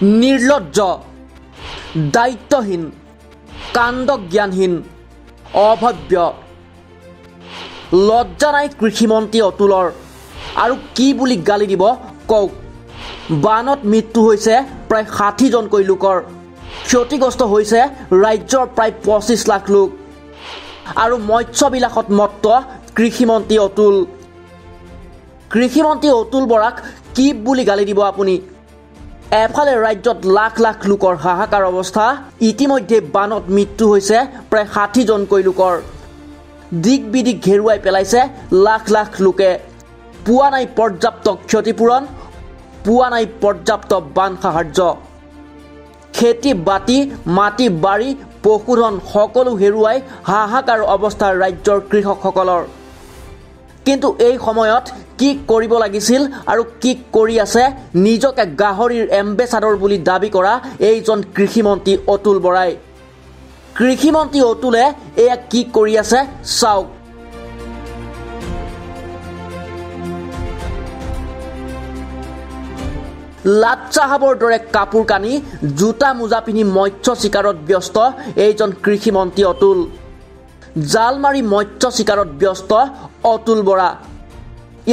নিৰ্লজ্জ, দায়িত্বহীন, কাণ্ডজ্ঞানহীন, অভব্য। লজ্জা নাই কৃষিমন্ত্ৰী অতুলৰ। আৰু কি বুলি গালি দিব কওক। বানত মৃত্যু হৈছে প্ৰায় ৬০জনকৈ লোকৰ। ক্ষতিগ্ৰস্ত হৈছে ৰাজ্যৰ প্ৰায় ২৫ লাখ লোক। আৰু মৎস্যবিলাসত মত্ত কৃষিমন্ত্ৰী অতুল। কৃষিমন্ত্ৰী অতুল বৰাক কি বুলি গালি দিব আপুনি। এফালে ৰাজ্যত লাখ লাখ লোকৰ হাহাকাৰ অৱস্থা। ইতিমধ্যে বানত মৃত্যু হৈছে প্ৰায় ৬০জনকৈ লোকৰ। দিক বিদিক ঘেৰুৱাই পেলাইছে লাখ লাখ লোকে। পোৱা নাই পৰ্যাপ্ত ক্ষতিপূৰণ, পোৱা নাই পৰ্যাপ্ত বান সাহাৰ্য। খেতি বাতি, মাটি বাৰী, পশুধন সকলো হেৰুৱাই হাহাকাৰ অৱস্থা ৰাজ্যৰ কৃষকসকলৰ। কিন্তু এই সময়ত কি কৰিব লাগিছিল আৰু কি কৰি আছে নিজকে গাহৰিৰ এম্বেচাডৰ বুলি দাবী কৰা এইজন কৃষিমন্ত্ৰী অতুল বৰাই। কৃষিমন্ত্ৰী অতুলে এয়া কি কৰি আছে চাওক। লাট চাহাবৰ দৰে কাপোৰ কানি, জোতা মোজা পিন্ধি মৎস্য চিকাৰত ব্যস্ত এইজন কৃষিমন্ত্ৰী অতুল। জাল মাৰি মৎস্য চিকাৰত ব্যস্ত অতুল বৰা।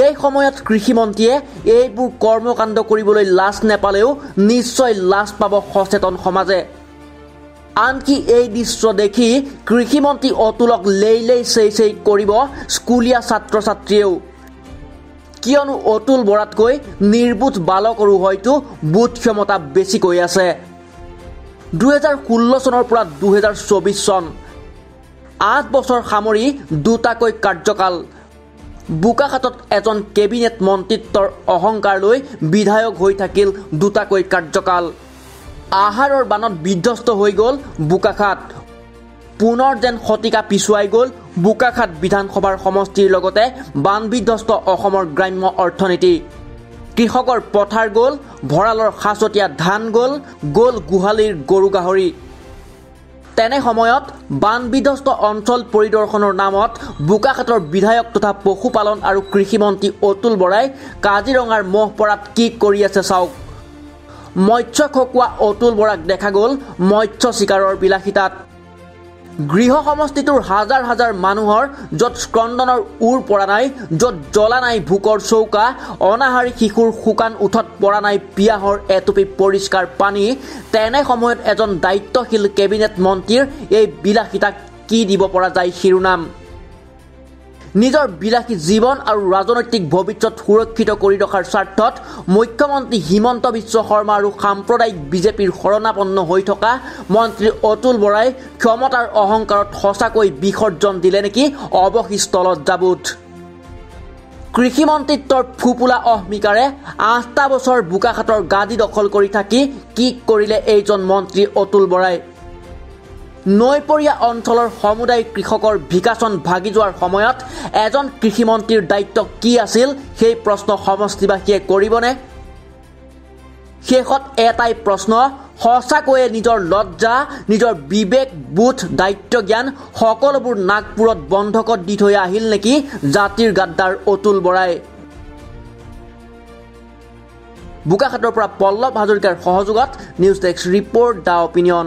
এই সময়ত কৃষিমন্ত্ৰীয়ে এইবোৰ কৰ্মকাণ্ড কৰিবলৈ লাজ নেপালেও নিশ্চয় লাজ পাব সচেতন সমাজে। আনকি এই দৃশ্য দেখি কৃষিমন্ত্ৰী অতুলক লেইলেই চেই চেই কৰিব স্কুলীয়া ছাত্ৰ ছাত্ৰীয়েও। কিয়নো অতুল বৰাতকৈ নিৰ্বোধ বালকৰো হয়তো বোধ ক্ষমতা বেছিকৈ আছে। ২০১৬ চনৰ পৰা ২০২৪ চন ৮ বছৰ সামৰি দুটাকৈ কাৰ্যকাল। বোকাখাতত এজন কেবিনেট মন্ত্ৰিত্বৰ অহংকাৰ লৈ বিধায়ক হৈ থাকিল দুটাকৈ কাৰ্যকাল। আহাৰৰ বানত বিধ্বস্ত হৈ গ'ল বোকাখাত। পুনৰ যেন শতিকা পিছুৱাই গ'ল বোকাখাত বিধানসভাৰ সমষ্টিৰ লগতে বান বিধ্বস্ত অসমৰ গ্ৰাম্য অৰ্থনীতি। কৃষকৰ পথাৰ গ'ল, ভঁৰালৰ সাঁচতীয়া ধান গ'ল, গ'ল গোহালিৰ গৰু গাহৰি। তেনে সময়ত বান বিধ্বস্ত অঞ্চল পৰিদৰ্শনৰ নামত বোকাখাতৰ বিধায়ক তথা পশুপালন আৰু কৃষিমন্ত্ৰী অতুল বৰাই কাজিৰঙাৰ মহপৰাত কি কৰি আছে চাওক। মৎস্য খকুৱা অতুল বৰাক দেখা গ'ল মৎস্য চিকাৰৰ বিলাসিতাত। গৃহ সমষ্টিটোৰ হাজাৰ হাজাৰ মানুহৰ য'ত স্কন্দনৰ উৰ পৰা নাই, য'ত জ্বলা নাই ভোকৰ চৌকা, অনাহাৰী শিশুৰ শুকান ওঠত পৰা নাই পিয়াহৰ এটুপি পৰিষ্কাৰ পানী, তেনে সময়ত এজন দায়িত্বশীল কেবিনেট মন্ত্ৰীৰ এই বিলাসিতাক কি দিব পৰা যায় শিৰোনাম। নিজৰ বিলাসী জীৱন আৰু ৰাজনৈতিক ভৱিষ্যত সুৰক্ষিত কৰি ৰখাৰ স্বাৰ্থত মুখ্যমন্ত্ৰী হিমন্ত বিশ্ব শৰ্মা আৰু সাম্প্ৰদায়িক বিজেপিৰ শৰণাপন্ন হৈ থকা মন্ত্ৰী অতুল বৰাই ক্ষমতাৰ অহংকাৰত সঁচাকৈ বিসৰ্জন দিলে নেকি অৱশিষ্ট লজ্জাবোধ। কৃষিমন্ত্ৰিত্বৰ ফুপুলা অহমিকাৰে ৮টা বছৰ বোকাখাতৰ গাদী দখল কৰি থাকি কি কৰিলে এইজন মন্ত্ৰী অতুল বৰাই। নৈপৰীয়া অঞ্চলৰ সমুদায় কৃষকৰ ভিকাচন ভাগি যোৱাৰ সময়ত এজন কৃষিমন্ত্ৰীৰ দায়িত্ব কি আছিল সেই প্ৰশ্ন সমষ্টিবাসীয়ে কৰিবনে? শেষত এটাই প্ৰশ্ন, সঁচাকৈয়ে নিজৰ লজ্জা, নিজৰ বিবেক বোধ, দায়িত্ব জ্ঞান সকলোবোৰ নাগপুৰত বন্ধকত দি থৈ আহিল নেকি জাতিৰ গাদ্দাৰ অতুল বৰাই। বোকাখাতৰ পৰা পল্লৱ হাজৰিকাৰ সহযোগত news desk report the opinion.